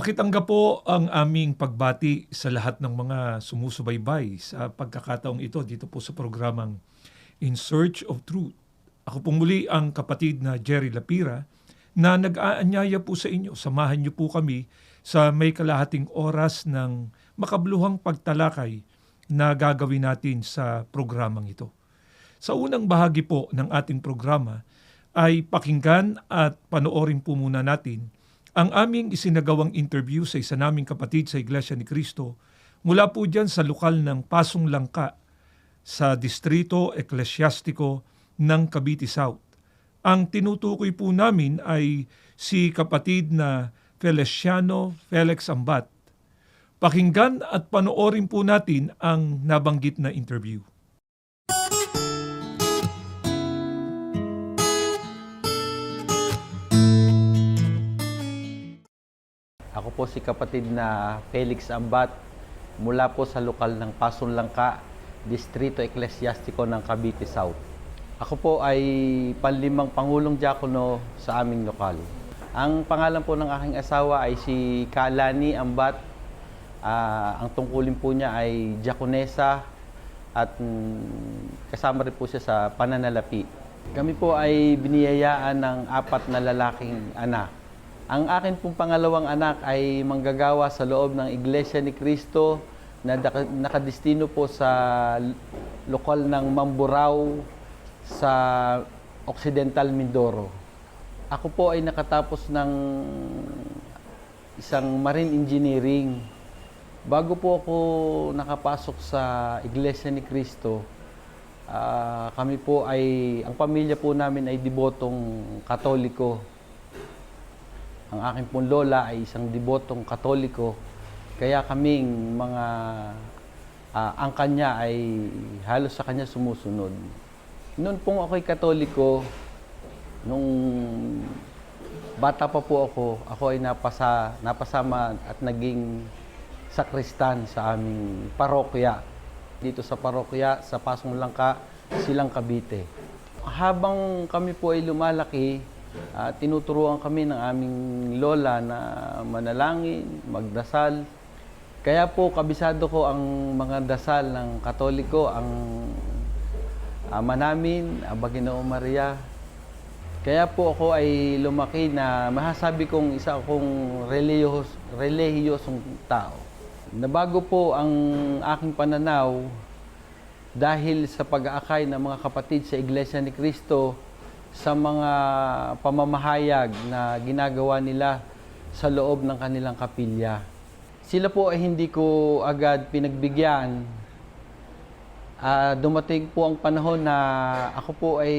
Pakitanggap po ang aming pagbati sa lahat ng mga sumusubaybay sa pagkakataong ito dito po sa programang In Search of Truth. Ako pong muli ang kapatid na Jerry Lapira na nag-aanyaya po sa inyo. Samahan niyo po kami sa may kalahating oras ng makabuluhang pagtalakay na gagawin natin sa programang ito. Sa unang bahagi po ng ating programa ay pakinggan at panoorin po muna natin ang aming isinagawang interview sa isa naming kapatid sa Iglesia ni Cristo mula po dyan sa lokal ng Pasong Langka sa Distrito Eklesyastiko ng Cavite South. Ang tinutukoy po namin ay si kapatid na Feliciano Felix Ambat. Pakinggan at panoorin po natin ang nabanggit na interview. Ako po si kapatid na Felix Ambat mula po sa lokal ng Pasong Langka, Distrito Eklesyastiko ng Cavite South. Ako po ay panlimang pangulong diakono sa aming lokal. Ang pangalan po ng aking asawa ay si Kalani Ambat. Ang tungkulin po niya ay diakonesa at kasama rin po siya sa pananalapi. Kami po ay biniyayaan ng 4 na lalaking anak. Ang akin pong pangalawang anak ay manggagawa sa loob ng Iglesia ni Cristo na nakadestino po sa lokal ng Mamburao sa Occidental Mindoro. Ako po ay nakatapos ng isang marine engineering. Bago po ako nakapasok sa Iglesia ni Cristo, ang pamilya po namin ay debotong Katoliko. Ang aking pong lola ay isang debotong Katoliko, kaya kaming mga ang kanya ay halos sa kanya sumusunod. Noon pong ako'y Katoliko, nung bata pa po ako ay napasama at naging sakristan sa aming parokya. Dito sa parokya, sa Pasong Langka, Silang Cavite. Habang kami po ay lumalaki, tinuturuan kami ng aming lola na manalangin, magdasal. Kaya po kabisado ko ang mga dasal ng Katoliko, ang Ama namin, Aba Ginoong Maria. Kaya po ako ay lumaki na masasabi kong isa akong relihiyosong tao. Nabago po ang aking pananaw dahil sa pag-aakay ng mga kapatid sa Iglesia ni Cristo sa mga pamamahayag na ginagawa nila sa loob ng kanilang kapilya. Sila po ay hindi ko agad pinagbigyan. Dumating po ang panahon na ako po ay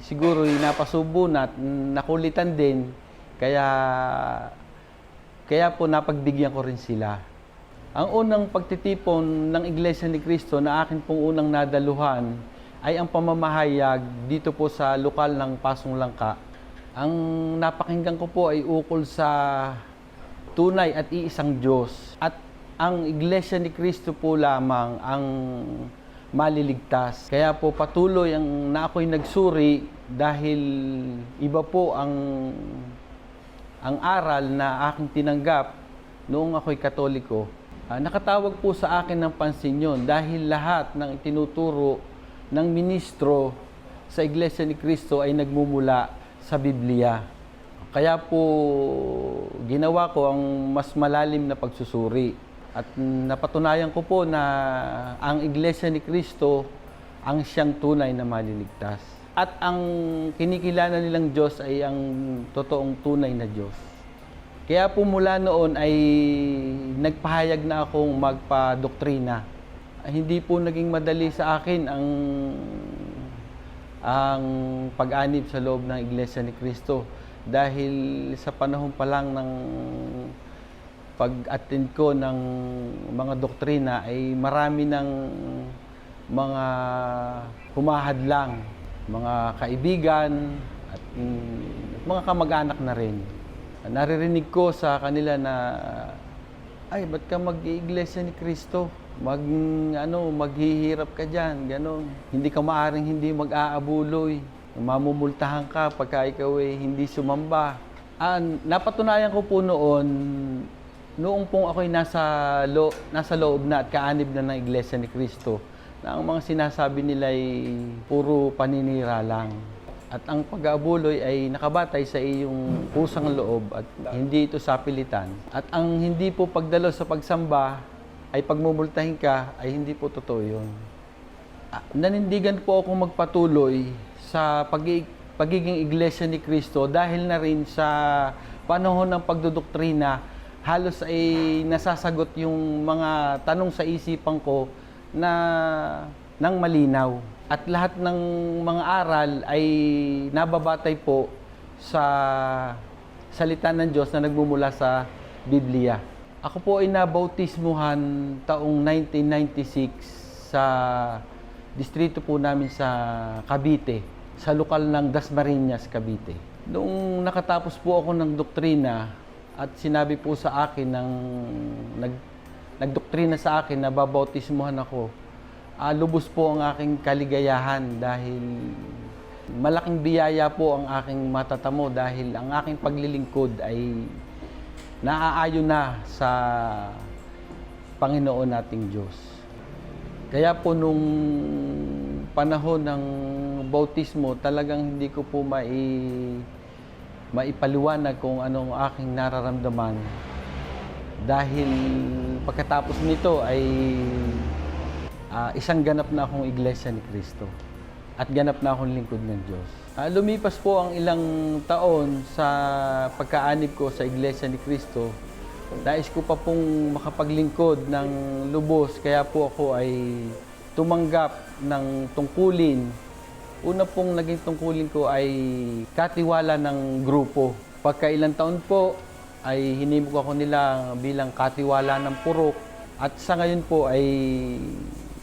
siguro napasubo na at nakulitan din. Kaya po napagbigyan ko rin sila. Ang unang pagtitipon ng Iglesia ni Cristo na akin pong unang nadaluhan ay ang pamamahayag dito po sa lokal ng Pasong Langka. Ang napakinggan ko po ay ukol sa tunay at iisang Diyos. At ang Iglesia ni Cristo po lamang ang maliligtas. Kaya po patuloy na ako'y nagsuri dahil iba po ang aral na aking tinanggap noong ako'y Katoliko. Nakatawag po sa akin ng pansin yun dahil lahat ng itinuturo ng ministro sa Iglesia ni Cristo ay nagmumula sa Biblia. Kaya po ginawa ko ang mas malalim na pagsusuri. At napatunayan ko po na ang Iglesia ni Cristo ang siyang tunay na maliligtas. At ang kinikilala nilang Diyos ay ang totoong tunay na Diyos. Kaya po mula noon ay nagpahayag na akong magpa-doktrina. Hindi po naging madali sa akin ang pag-anib sa loob ng Iglesia ni Cristo dahil sa panahon pa lang ng pag-attend ko ng mga doktrina ay marami ng mga humahadlang, mga kaibigan at mga kamag-anak na rin. Naririnig ko sa kanila na ba't ka mag-iiglesia ni Cristo? Maghihirap ka diyan, ganon. Hindi ka maaring hindi mag-aabuloy. Mamumultahan ka pagka ikaw ay hindi sumamba. Napatunayan ko po noon Noong pong ako'y nasa loob na at kaanib na ng Iglesia ni Cristo, na ang mga sinasabi nila ay puro paninira lang. At ang pag-aabuloy ay nakabatay sa iyong pusang loob at hindi ito sapilitan. At ang hindi po pagdalo sa pagsamba ay pagmumultahin ka ay hindi po totoo yun. Nanindigan po akong magpatuloy sa pagiging Iglesia ni Cristo dahil na rin sa panahon ng pagdodoktrina, halos ay nasasagot yung mga tanong sa isipan ko na nang malinaw. At lahat ng mga aral ay nababatay po sa salita ng Diyos na nagmumula sa Biblia. Ako po ay nabautismuhan taong 1996 sa distrito po namin sa Cavite, sa lokal ng Dasmariñas, Cavite. Noong nakatapos po ako ng doktrina, at sinabi po sa akin nagdoktrina sa akin na babautismuhan ako, lubos po ang aking kaligayahan dahil malaking biyaya po ang aking matatamo dahil ang aking paglilingkod ay naaayon na sa Panginoon nating Diyos. Kaya po nung panahon ng bautismo, talagang hindi ko po maipaliwanag kung anong aking nararamdaman dahil pagkatapos nito ay isang ganap na akong Iglesia ni Cristo at ganap na akong lingkod ng Diyos. Lumipas po ang ilang taon sa pagkaanib ko sa Iglesia ni Cristo. Nais ko pa pong makapaglingkod ng lubos, kaya po ako ay tumanggap ng tungkulin. Una pong naging tungkulin ko ay katiwala ng grupo. Pagka ilang taon po ay hinimok ako nila bilang katiwala ng purok. At sa ngayon po ay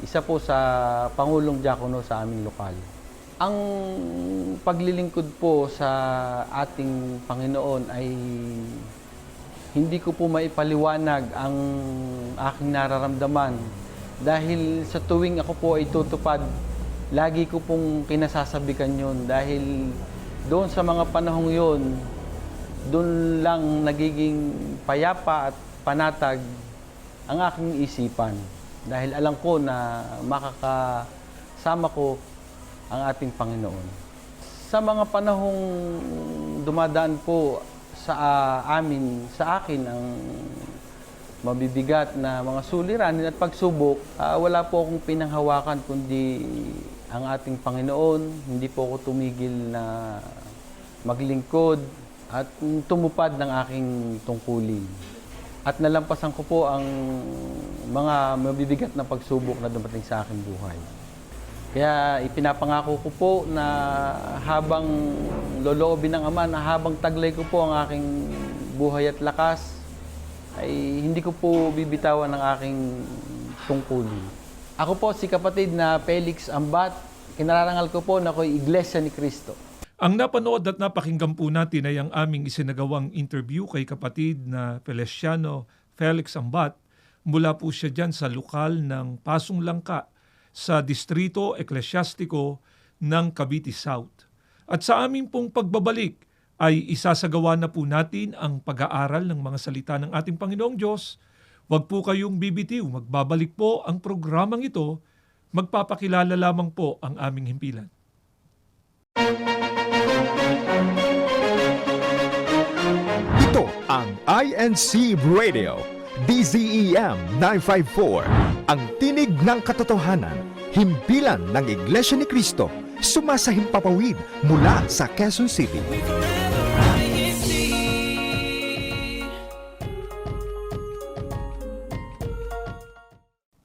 isa po sa Pangulong Diakono sa aming lokal. Ang paglilingkod po sa ating Panginoon ay hindi ko po maipaliwanag ang aking nararamdaman dahil sa tuwing ako po ay tutupad, lagi ko pong kinasasabikan yun dahil doon sa mga panahong yun, doon lang nagiging payapa at panatag ang aking isipan. Dahil alam ko na makakasama ko ang ating Panginoon. Sa mga panahong dumadaan po sa akin ang mabibigat na mga suliranin at pagsubok, wala po akong pinanghawakan kundi ang ating Panginoon. Hindi po ako tumigil na maglingkod at tumupad ng aking tungkulin. At nalampasan ko po ang mga mabibigat na pagsubok na dumating sa aking buhay. Kaya ipinapangako ko po na habang loloobin ng Ama, na habang taglay ko po ang aking buhay at lakas, ay hindi ko po bibitawan ang aking tungkulin. Ako po si kapatid na Felix Ambat. Kinararangal ko po na ako'y Iglesia ni Cristo. Ang napanood at napakinggan po natin ay ang aming isinagawang interview kay kapatid na Feliciano Felix Ambat. Mula po siya dyan sa lokal ng Pasong Langka sa Distrito Eklesyastiko ng Cavite South. At sa aming pong pagbabalik ay isasagawa na po natin ang pag-aaral ng mga salita ng ating Panginoong Diyos. Huwag po kayong bibitiw, magbabalik po ang programang ito. Magpapakilala lamang po ang aming himpilan. Ito ang INC Radio, DZEM 954, ang tinig ng katotohanan, himpilan ng Iglesia ni Cristo, sumasahimpapawid mula sa Quezon City.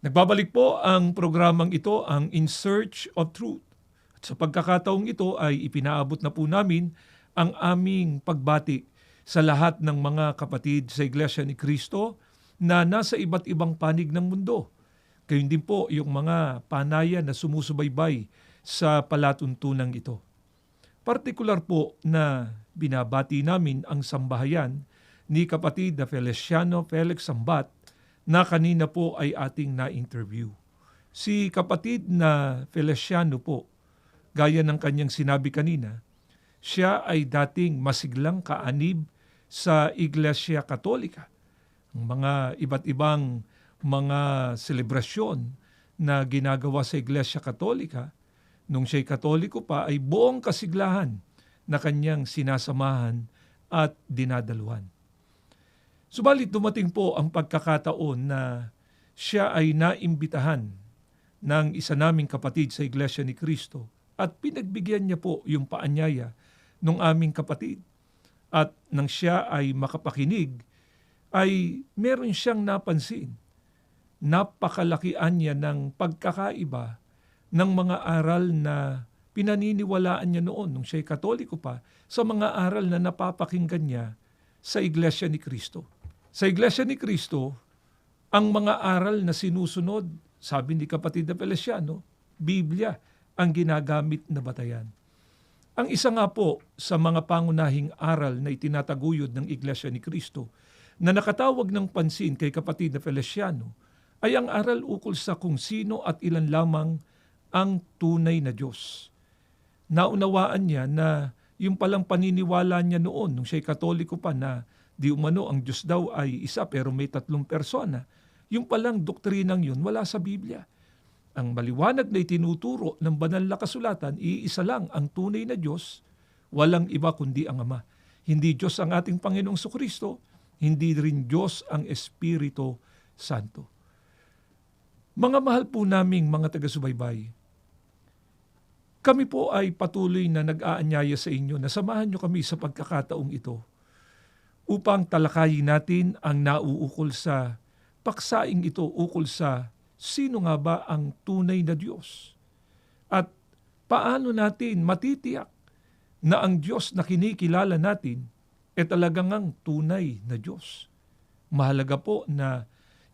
Nagbabalik po ang programang ito, ang In Search of Truth. At sa pagkakataong ito ay ipinaabot na po namin ang aming pagbati sa lahat ng mga kapatid sa Iglesia ni Cristo na nasa iba't ibang panig ng mundo. Gayun din po yung mga panayan na sumusubaybay sa palatuntunang ito. Partikular po na binabati namin ang sambahayan ni kapatid na Feliciano Felix Ambat na kanina po ay ating na-interview. Si kapatid na Feliciano po, gaya ng kanyang sinabi kanina, siya ay dating masiglang kaanib sa Iglesia Katolika. Ang mga iba't ibang mga selebrasyon na ginagawa sa Iglesia Katolika, nung siya'y Katoliko pa, ay buong kasiglahan na kanyang sinasamahan at dinadaluhan. Subalit dumating po ang pagkakataon na siya ay naimbitahan ng isa naming kapatid sa Iglesia ni Cristo at pinagbigyan niya po yung paanyaya ng aming kapatid. At nang siya ay makapakinig, ay meron siyang napansin. Napakalakian niya ng pagkakaiba ng mga aral na pinaniniwalaan niya noon nung siya'y Katoliko pa sa mga aral na napapakinggan niya sa Iglesia ni Cristo. Sa Iglesia ni Cristo, ang mga aral na sinusunod, sabi ni kapatid na Feliciano, Biblia ang ginagamit na batayan. Ang isa nga po sa mga pangunahing aral na itinataguyod ng Iglesia ni Cristo na nakatawag ng pansin kay kapatid na Feliciano ay ang aral ukol sa kung sino at ilan lamang ang tunay na Diyos. Naunawaan niya na yung palang paniniwala niya noon nung siya'y Katoliko pa na di umano ang Diyos daw ay isa pero may 3 persona, yung palang doktrinang yun wala sa Biblia. Ang maliwanag na itinuturo ng banal na kasulatan, iisa lang ang tunay na Diyos, walang iba kundi ang Ama. Hindi Diyos ang ating Panginoong Jesucristo, hindi rin Diyos ang Espiritu Santo. Mga mahal po naming mga taga-subaybay, kami po ay patuloy na nag-aanyaya sa inyo na samahan nyo kami sa pagkakataong ito upang talakayin natin ang nauukol sa paksaing ito ukol sa sino nga ba ang tunay na Diyos at paano natin matitiyak na ang Diyos na kinikilala natin ay talagang ang tunay na Diyos. Mahalaga po na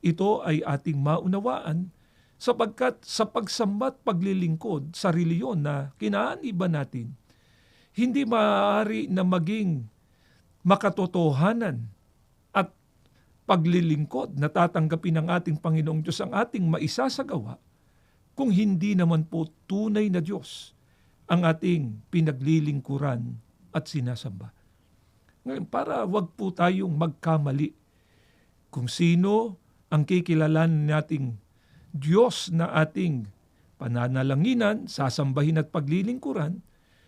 ito ay ating maunawaan sapagkat sa pagsambat paglilingkod sa reliyon na kinaaniban natin, hindi maaari na maging makatotohanan at paglilingkod na tatanggapin ng ating Panginoong Diyos ang ating maisasagawa kung hindi naman po tunay na Diyos ang ating pinaglilingkuran at sinasamba. Ngayon, para wag po tayong magkamali kung sino ang kikilalan nating Diyos na ating pananalanginan, sasambahin at paglilingkuran,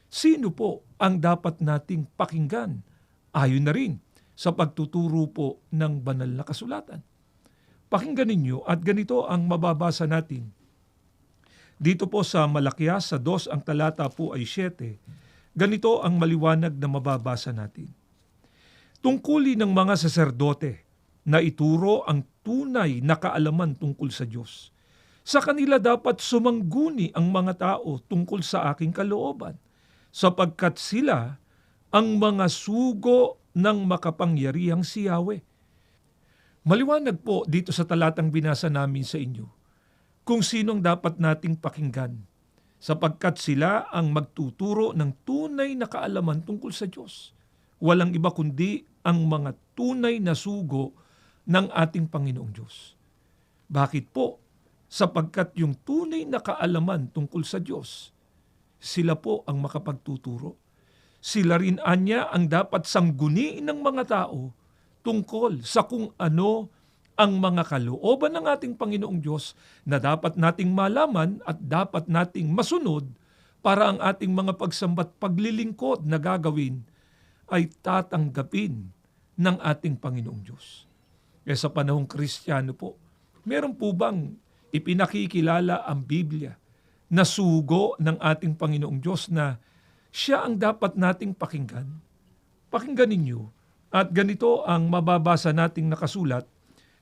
sino po ang dapat nating pakinggan ayon na rin sa pagtuturo po ng banal na kasulatan. Pakinggan ninyo at ganito ang mababasa natin. Dito po sa Malakias sa 2 ang talata po ay 7, ganito ang maliwanag na mababasa natin. Tungkulin ng mga saserdote na ituro ang tunay na kaalaman tungkol sa Diyos. Sa kanila dapat sumangguni ang mga tao tungkol sa aking kalooban, sapagkat sila ang mga sugo ng makapangyarihang si Yahweh. Maliwanag po dito sa talatang binasa namin sa inyo kung sinong dapat nating pakinggan, sapagkat sila ang magtuturo ng tunay na kaalaman tungkol sa Diyos. Walang iba kundi ang mga tunay na sugo ng ating Panginoong Diyos. Bakit po? Sapagkat yung tunay na kaalaman tungkol sa Diyos, sila po ang makapagtuturo. Sila rin anya ang dapat sangguniin ng mga tao tungkol sa kung ano ang mga kalooban ng ating Panginoong Diyos na dapat nating malaman at dapat nating masunod para ang ating mga pagsambat paglilingkod na gagawin ay tatanggapin ng ating Panginoong Diyos. Kaya sa panahong Kristiyano po, meron po bang ipinakikilala ang Biblia na sugo ng ating Panginoong Diyos na siya ang dapat nating pakinggan? Pakinggan ninyo at ganito ang mababasa nating nakasulat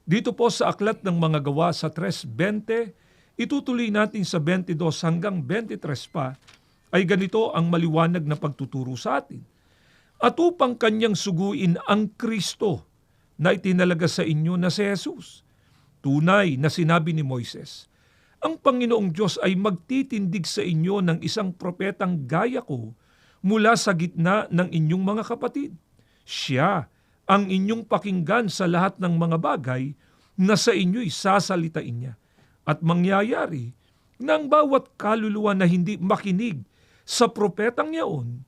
dito po sa Aklat ng Mga Gawa sa 3:20, itutuloy natin sa 22 hanggang 23 pa, ay ganito ang maliwanag na pagtuturo sa atin. At upang kanyang suguin ang Kristo na itinalaga sa inyo na si Jesus, tunay na sinabi ni Moises, ang Panginoong Diyos ay magtitindig sa inyo ng isang propetang gaya ko mula sa gitna ng inyong mga kapatid. Siya ang inyong pakinggan sa lahat ng mga bagay na sa inyo'y sasalitain niya. At mangyayari na ang bawat kaluluwa na hindi makinig sa propetang yaon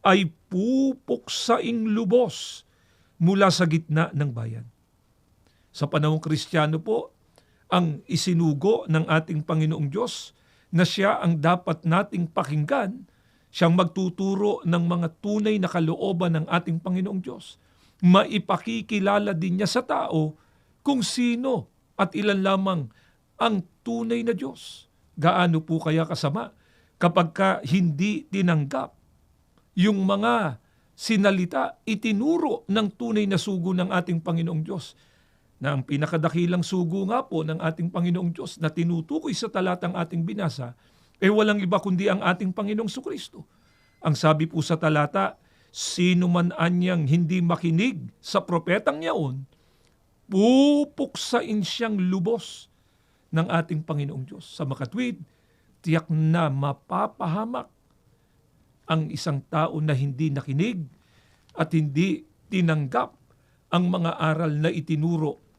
ay pupuksaing lubos mula sa gitna ng bayan. Sa panahong Kristiyano po, ang isinugo ng ating Panginoong Diyos na siya ang dapat nating pakinggan, siyang magtuturo ng mga tunay na kalooban ng ating Panginoong Diyos. Maipakikilala din niya sa tao kung sino at ilan lamang ang tunay na Diyos. Gaano po kaya kasama kapag ka hindi tinanggap yung mga sinalita, itinuro ng tunay na sugo ng ating Panginoong Diyos, na ang pinakadakilang sugo nga po ng ating Panginoong Diyos na tinutukoy sa talatang ating binasa, walang iba kundi ang ating Panginoong Sukristo. Ang sabi po sa talata, sino man anyang hindi makinig sa propetang yaon, pupuksain siyang lubos ng ating Panginoong Diyos. Sa makatwid, tiyak na mapapahamak ang isang tao na hindi nakinig at hindi tinanggap ang mga aral na itinuro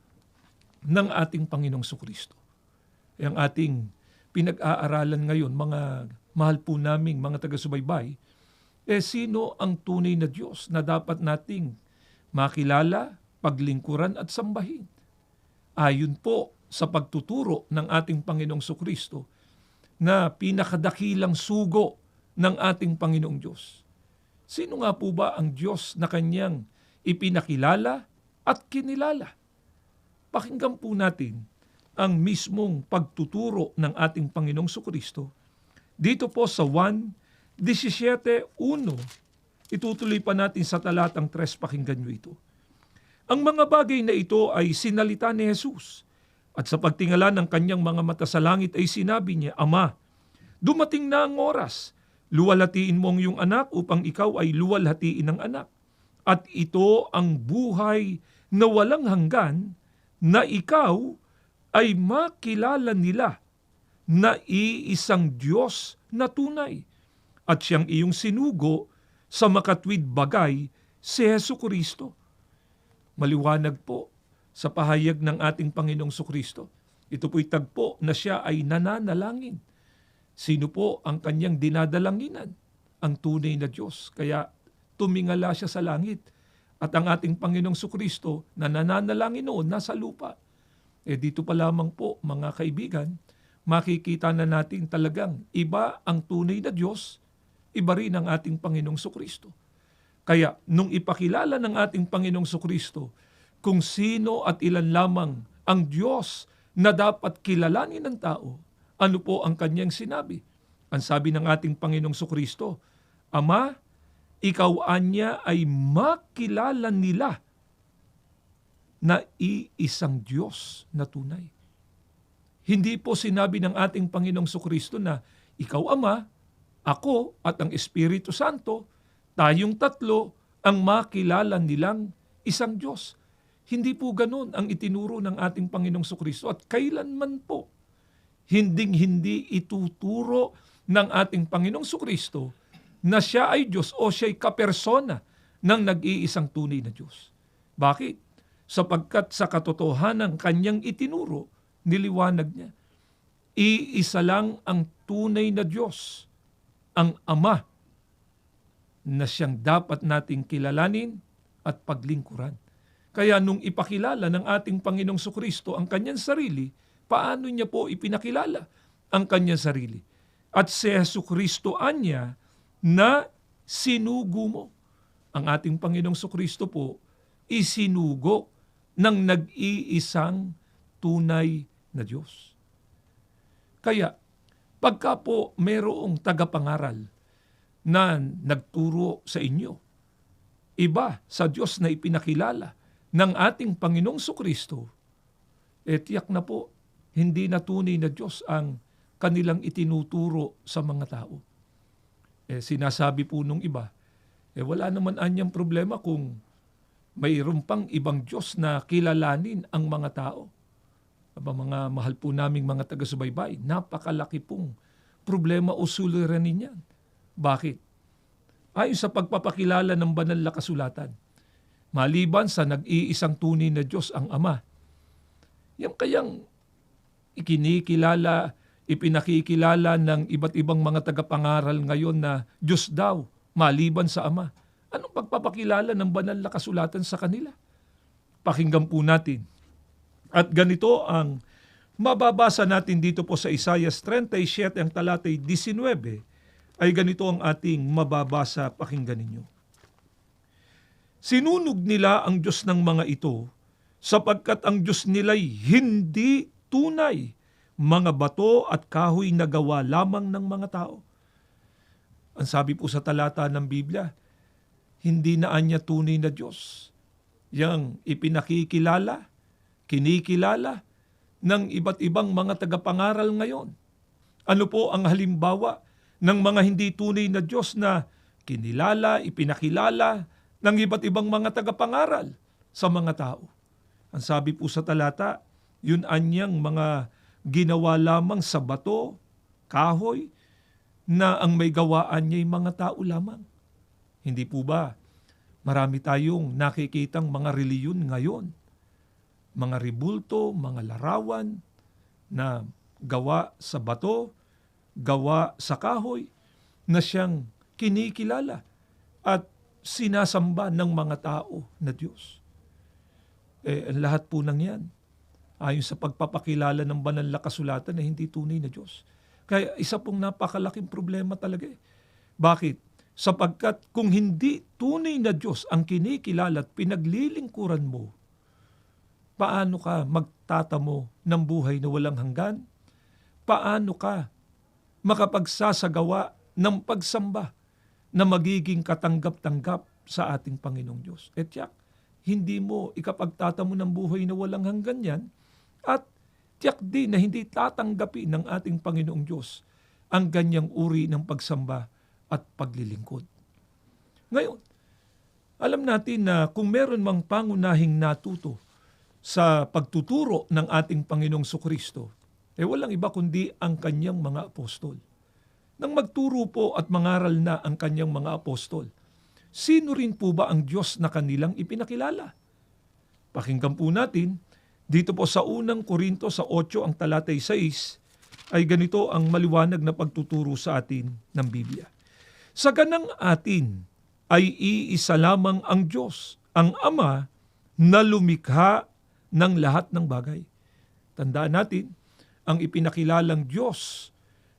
ng ating Panginoong Sukristo. Ang ating pinag-aaralan ngayon, mga mahal po naming mga taga-subaybay, sino ang tunay na Diyos na dapat nating makilala, paglingkuran at sambahin? Ayon po sa pagtuturo ng ating Panginoong Sukristo na pinakadakilang sugo ng ating Panginoong Diyos. Sino nga po ba ang Diyos na kanyang ipinakilala at kinilala? Pakinggan po natin ang mismong pagtuturo ng ating Panginoong Sukristo. Dito po sa 1:17:1, itutuloy pa natin sa talatang 3, pakinggan nyo ito. Ang mga bagay na ito ay sinalita ni Jesus, at sa pagtingala ng kanyang mga mata sa langit ay sinabi niya, Ama, dumating na ang oras, luwalhatiin mo ang iyong anak upang ikaw ay luwalhatiin ng anak. At ito ang buhay na walang hanggan, na ikaw ay makilala nila na iisang Diyos na tunay, at siyang iyong sinugo sa makatwid bagay, si Jesucristo. Maliwanag po sa pahayag ng ating Panginoong Sukristo. Ito po'y tagpo na siya ay nananalangin. Sino po ang kanyang dinadalanginan? Ang tunay na Diyos. Kaya tumingala siya sa langit. At ang ating Panginoong Sukristo na nananalangin noon nasa lupa. Dito pa lamang po, mga kaibigan, makikita na natin talagang iba ang tunay na Diyos, iba rin ang ating Panginoong Sukristo. Kaya nung ipakilala ng ating Panginoong Sukristo kung sino at ilan lamang ang Diyos na dapat kilalanin ng tao, ano po ang kanyang sinabi? Ang sabi ng ating Panginoong Sukristo, Ama, ikaw anya ay makilala nila na iisang Diyos na tunay. Hindi po sinabi ng ating Panginoong Sukristo na ikaw Ama, ako at ang Espiritu Santo, tayong tatlo ang makilala nilang isang Diyos. Hindi po ganun ang itinuro ng ating Panginoong Sukristo at kailanman po hinding-hindi ituturo ng ating Panginoong Sukristo na siya ay Diyos o siya'y kapersona ng nag-iisang tunay na Diyos. Bakit? Sapagkat sa katotohanan kanyang itinuro, niliwanag niya, iisa lang ang tunay na Diyos, ang Ama, na siyang dapat nating kilalanin at paglingkuran. Kaya nung ipakilala ng ating Panginoong Sukristo ang kanyang sarili, paano niya po ipinakilala ang kanyang sarili? At si Jesucristo anya na sinugo mo. Ang ating Panginoong Sukristo po isinugo ng nag-iisang tunay na Diyos. Kaya pagka po mayroong tagapangaral na nagturo sa inyo, iba sa Diyos na ipinakilala ng ating Panginoong Sukristo, tiyak na po hindi na tunay na Diyos ang kanilang itinuturo sa mga tao. Sinasabi po nung iba, wala naman anyang problema kung mayroon pang ibang Diyos na kilalanin ang mga tao. Mga mahal po naming mga taga-subaybay, napakalaki pong problema o suliranin yan. Bakit? Ayon sa pagpapakilala ng banal na kasulatan, maliban sa nag-iisang tunay na Diyos ang Ama, yung kayang ipinakikilala ng iba't ibang mga tagapangaral ngayon na Diyos daw, maliban sa Ama. Anong pagpapakilala ng banal na kasulatan sa kanila? Pakinggan po natin At ganito ang mababasa natin dito po sa Isaiah 37, ang talatay 19, ay ganito ang ating mababasa, pakinggan ninyo. Sinunog nila ang Diyos ng mga ito, sapagkat ang Diyos nila'y hindi tunay, mga bato at kahoy na gawa lamang ng mga tao. Ang sabi po sa talata ng Biblia, hindi na anya tunay na Diyos. Yang ipinakikilala, kinikilala ng iba't ibang mga tagapangaral ngayon. Ano po ang halimbawa ng mga hindi tunay na Diyos na kinilala, ipinakilala ng iba't ibang mga tagapangaral sa mga tao? Ang sabi po sa talata, yun anyang mga ginawa lamang sa bato, kahoy, na ang may gawaan niya'y mga tao lamang. Hindi po ba? Marami tayong nakikitang mga reliyon ngayon. Mga ribulto, mga larawan na gawa sa bato, gawa sa kahoy, na siyang kinikilala at sinasamba ng mga tao na Diyos. Ang lahat po ng yan, ayon sa pagpapakilala ng banal na kasulatan na hindi tunay na Diyos. Kaya isa pong napakalaking problema talaga. Bakit? Sapagkat kung hindi tunay na Diyos ang kinikilala at pinaglilingkuran mo, paano ka magtatamo ng buhay na walang hanggan? Paano ka makapagsasagawa ng pagsamba na magiging katanggap-tanggap sa ating Panginoong Diyos? Et yak, hindi mo ikapagtatamo ng buhay na walang hanggan yan, at tiyak din na hindi tatanggapin ng ating Panginoong Diyos ang ganyang uri ng pagsamba at paglilingkod. Ngayon, alam natin na kung meron mang pangunahing natuto sa pagtuturo ng ating Panginoong Sukristo, walang iba kundi ang kanyang mga apostol. Nang magturo po at mangaral na ang kanyang mga apostol, sino rin po ba ang Diyos na kanilang ipinakilala? Pakinggan po natin, dito po sa unang Korinto sa 8, ang talatay 6, ay ganito ang maliwanag na pagtuturo sa atin ng Biblia. Sa ganang atin ay iisa lamang ang Diyos, ang Ama na lumikha ng lahat ng bagay. Tandaan natin, ang ipinakilalang Diyos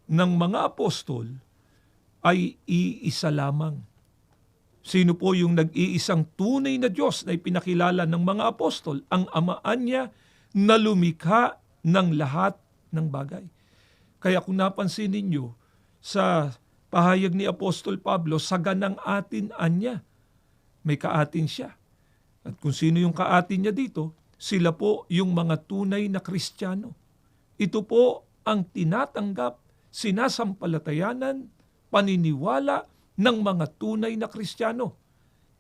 ng mga apostol ay iisa lamang. Sino po yung nag-iisang tunay na Diyos na ipinakilala ng mga apostol? Ang Amaan niya na lumikha ng lahat ng bagay. Kaya kung napansin ninyo sa pahayag ni Apostol Pablo, sa ganang atin anya, may kaatin siya. At kung sino yung kaatin niya dito, sila po yung mga tunay na Kristiyano. Ito po ang tinatanggap, sinasampalatayanan, paniniwala ng mga tunay na Kristiyano.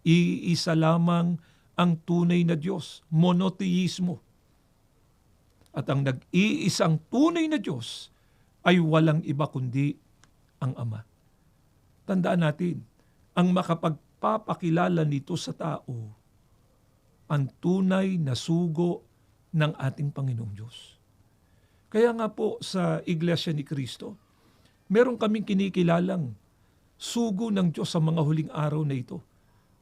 Iisa lamang ang tunay na Diyos, monoteismo. At ang nag-iisang tunay na Diyos ay walang iba kundi ang Ama. Tandaan natin, ang makapagpapakilala nito sa tao, ang tunay na sugo ng ating Panginoong Diyos. Kaya nga po sa Iglesia ni Cristo, meron kaming kinikilalang sugo ng Diyos sa mga huling araw na ito.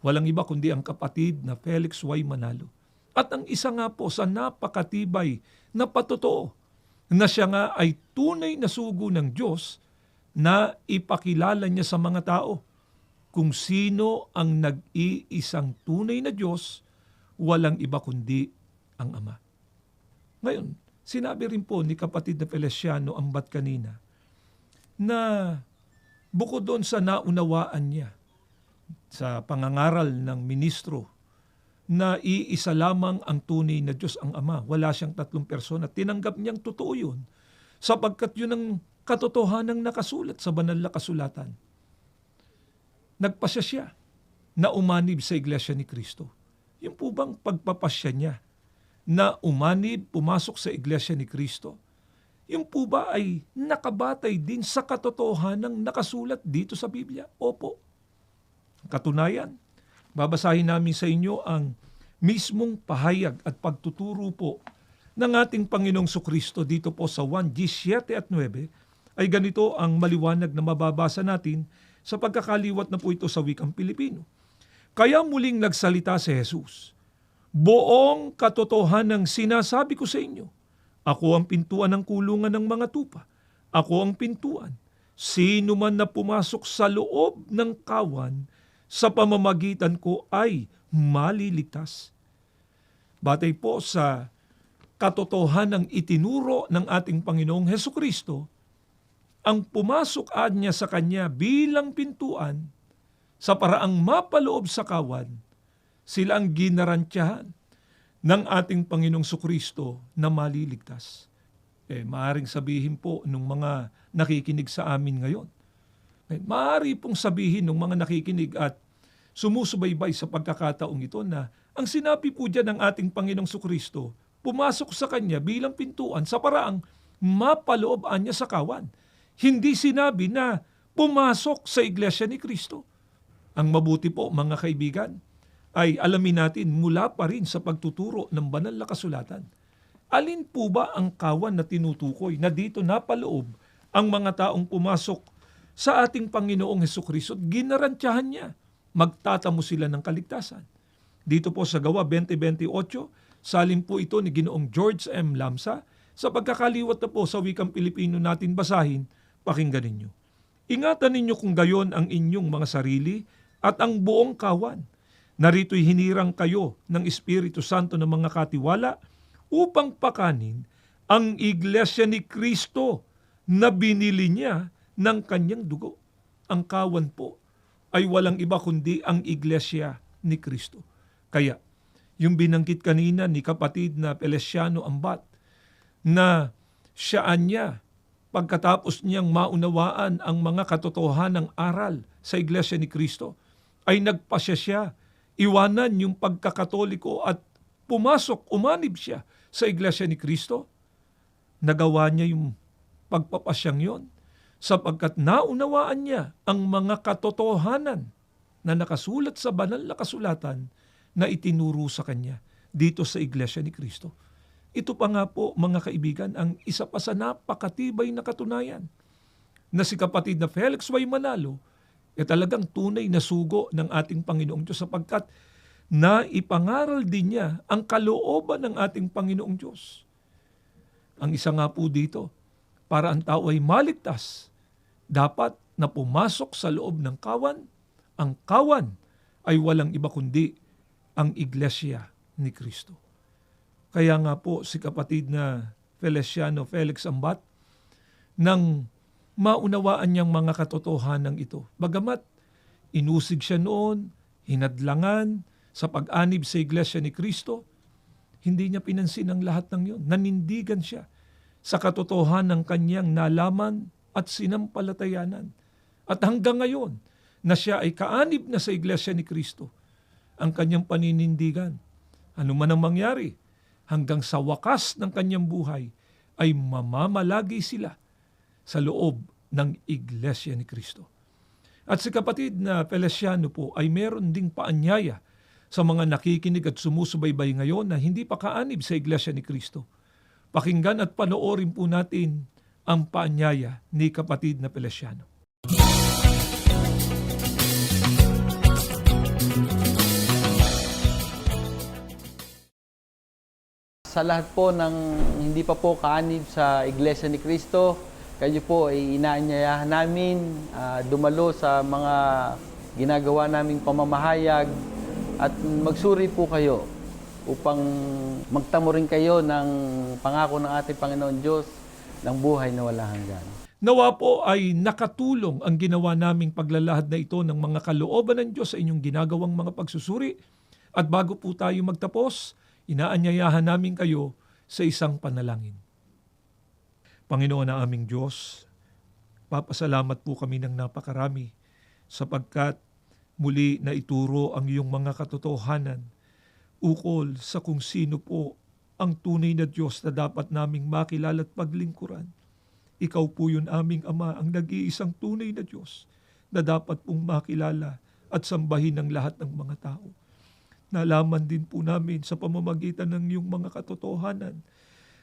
Walang iba kundi ang kapatid na Felix Y. Manalo. At ang isa nga po sa napakatibay na patotoo na siya nga ay tunay na sugo ng Diyos na ipakilala niya sa mga tao kung sino ang nag-iisang tunay na Diyos, walang iba kundi ang Ama. Ngayon, sinabi rin po ni kapatid na Feliciano Ambat kanina na bukod doon sa naunawaan niya sa pangangaral ng ministro na iisa lamang ang tunay na Diyos ang Ama, wala siyang tatlong persona, tinanggap niyang totoo yun sapagkat yun ang katotohanang nakasulat sa banal na kasulatan. Nagpasya siya na umanib sa Iglesia ni Cristo. Yung po bang pagpapasya niya na umanib, pumasok sa Iglesia ni Cristo, yung po ba ay nakabatay din sa katotohanang nakasulat dito sa Biblia? Opo. Katunayan, babasahin namin sa inyo ang mismong pahayag at pagtuturo po ng ating Panginoong Sukristo dito po sa 1:7 at 9, ay ganito ang maliwanag na mababasa natin sa pagkakaliwat na po ito sa wikang Pilipino. Kaya muling nagsalita si Jesus, Buong katotohanan sinasabi ko sa inyo, ako ang pintuan ng kulungan ng mga tupa. Ako ang pintuan. Sino man na pumasok sa loob ng kawan, sa pamamagitan ko ay maliligtas. Batay po sa katotohanan ng itinuro ng ating Panginoong Hesukristo, ang pumasok niya sa Kanya bilang pintuan sa paraang mapaloob sa kawan, sila ang ginarantyahan ng ating Panginoong Sukristo na maliligtas. Maaaring sabihin po ng mga nakikinig sa amin ngayon. Maaari pong sabihin ng mga nakikinig at sumusubaybay sa pagkakataong ito na ang sinabi po dyan ng ating Panginoong Sukristo, pumasok sa Kanya bilang pintuan sa paraang mapaloob niya sa kawan. Hindi sinabi na pumasok sa Iglesia ni Kristo. Ang mabuti po mga kaibigan, ay alamin natin mula pa rin sa pagtuturo ng banal na kasulatan. Alin po ba ang kawan na tinutukoy na dito napaloob ang mga taong pumasok sa ating Panginoong Hesukristo at ginarantyahan niya? Magtatamo sila ng kaligtasan. Dito po sa Gawa 20:28, salin po ito ni Ginoong George M. Lamsa. Sa pagkakaliwat na po sa wikang Pilipino natin basahin, pakinggan ninyo. Ingatan ninyo kung gayon ang inyong mga sarili at ang buong kawan. Narito'y hinirang kayo ng Espiritu Santo ng mga katiwala upang pakanin ang Iglesia ni Kristo na binili niya ng kanyang dugo. Ang kawan po ay walang iba kundi ang Iglesia ni Kristo. Kaya, yung binanggit kanina ni kapatid na Feliciano Ambat, na siyaan niya pagkatapos niyang maunawaan ang mga katotohanang aral sa Iglesia ni Kristo, ay nagpasya siya iwanan yung pagkakatoliko at umanib siya sa Iglesia ni Kristo. Nagawa niya yung pagpapasyang yon sapagkat naunawaan niya ang mga katotohanan na nakasulat sa banal na kasulatan na itinuro sa kanya dito sa Iglesia ni Kristo. Ito pa nga po mga kaibigan ang isa pa sa napakatibay na katunayan na si kapatid na Felix Y. Manalo talagang tunay na sugo ng ating Panginoong Diyos sapagkat naipangaral din niya ang kalooban ng ating Panginoong Diyos. Ang isa nga po dito, para ang tao ay maligtas, dapat na pumasok sa loob ng kawan. Ang kawan ay walang iba kundi ang Iglesia ni Kristo. Kaya nga po si kapatid na Feliciano Felix Ambat, nang maunawaan niyang mga katotohanan ito. Bagamat inusig siya noon, hinadlangan sa pag-anib sa Iglesia ni Kristo, hindi niya pinansin ang lahat ng yun. Nanindigan siya sa katotohanan ng kanyang nalaman at sinampalatayanan. At hanggang ngayon, na siya ay kaanib na sa Iglesia ni Kristo, ang kanyang paninindigan. Ano man ang mangyari, hanggang sa wakas ng kanyang buhay, ay mamamalagi sila sa loob ng Iglesia ni Kristo. At si kapatid na Feliciano po ay meron ding paanyaya sa mga nakikinig at sumusubaybay ngayon na hindi pa kaanib sa Iglesia ni Kristo. Pakinggan at panoorin po natin ang paanyaya ni kapatid na Feliciano. Sa lahat po ng hindi pa po kaanib sa Iglesia ni Kristo, kayo po ay inaanyayahan namin dumalo sa mga ginagawa naming pamamahayag at magsuri po kayo upang magtamo rin kayo ng pangako ng ating Panginoon Diyos ng buhay na walang hanggan. Nawa po ay nakatulong ang ginawa naming paglalahad na ito ng mga kalooban ng Diyos sa inyong ginagawang mga pagsusuri. At bago po tayo magtapos, inaanyayahan namin kayo sa isang panalangin. Panginoon na aming Diyos, papasalamat po kami ng napakarami sapagkat muli na ituro ang iyong mga katotohanan ukol sa kung sino po ang tunay na Diyos na dapat naming makilala at paglingkuran. Ikaw po yun aming Ama, ang nag-iisang tunay na Diyos na dapat pong makilala at sambahin ng lahat ng mga tao. Nalaman din po namin sa pamamagitan ng iyong mga katotohanan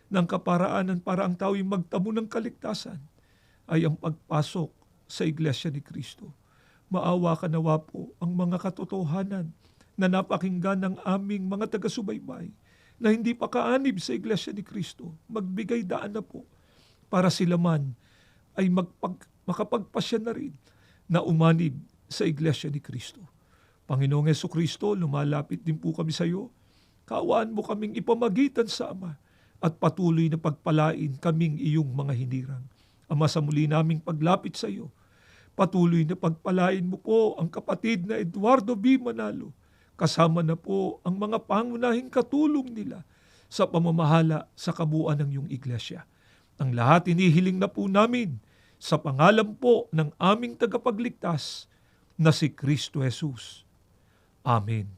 ng kaparaanan para ang tao'y magtamo ng kaligtasan ay ang pagpasok sa Iglesia ni Kristo. Maawa ka nawa po ang mga katotohanan na napakinggan ng aming mga taga-subaybay na hindi pa kaanib sa Iglesia ni Cristo, magbigay daan na po para sila man ay makapagpasya na rin na umanib sa Iglesia ni Cristo. Panginoong Jesucristo, lumalapit din po kami sa iyo. Kaawaan mo kaming ipamagitan sa Ama at patuloy na pagpalain kaming iyong mga hinirang. Ama, sa muli naming paglapit sa iyo, patuloy na pagpalain mo po ang kapatid na Eduardo B. Manalo, kasama na po ang mga pangunahing katulong nila sa pamamahala sa kabuuan ng iyong iglesia. Ang lahat inihiling na po namin sa pangalan po ng aming tagapagligtas na si Kristo Jesus. Amen.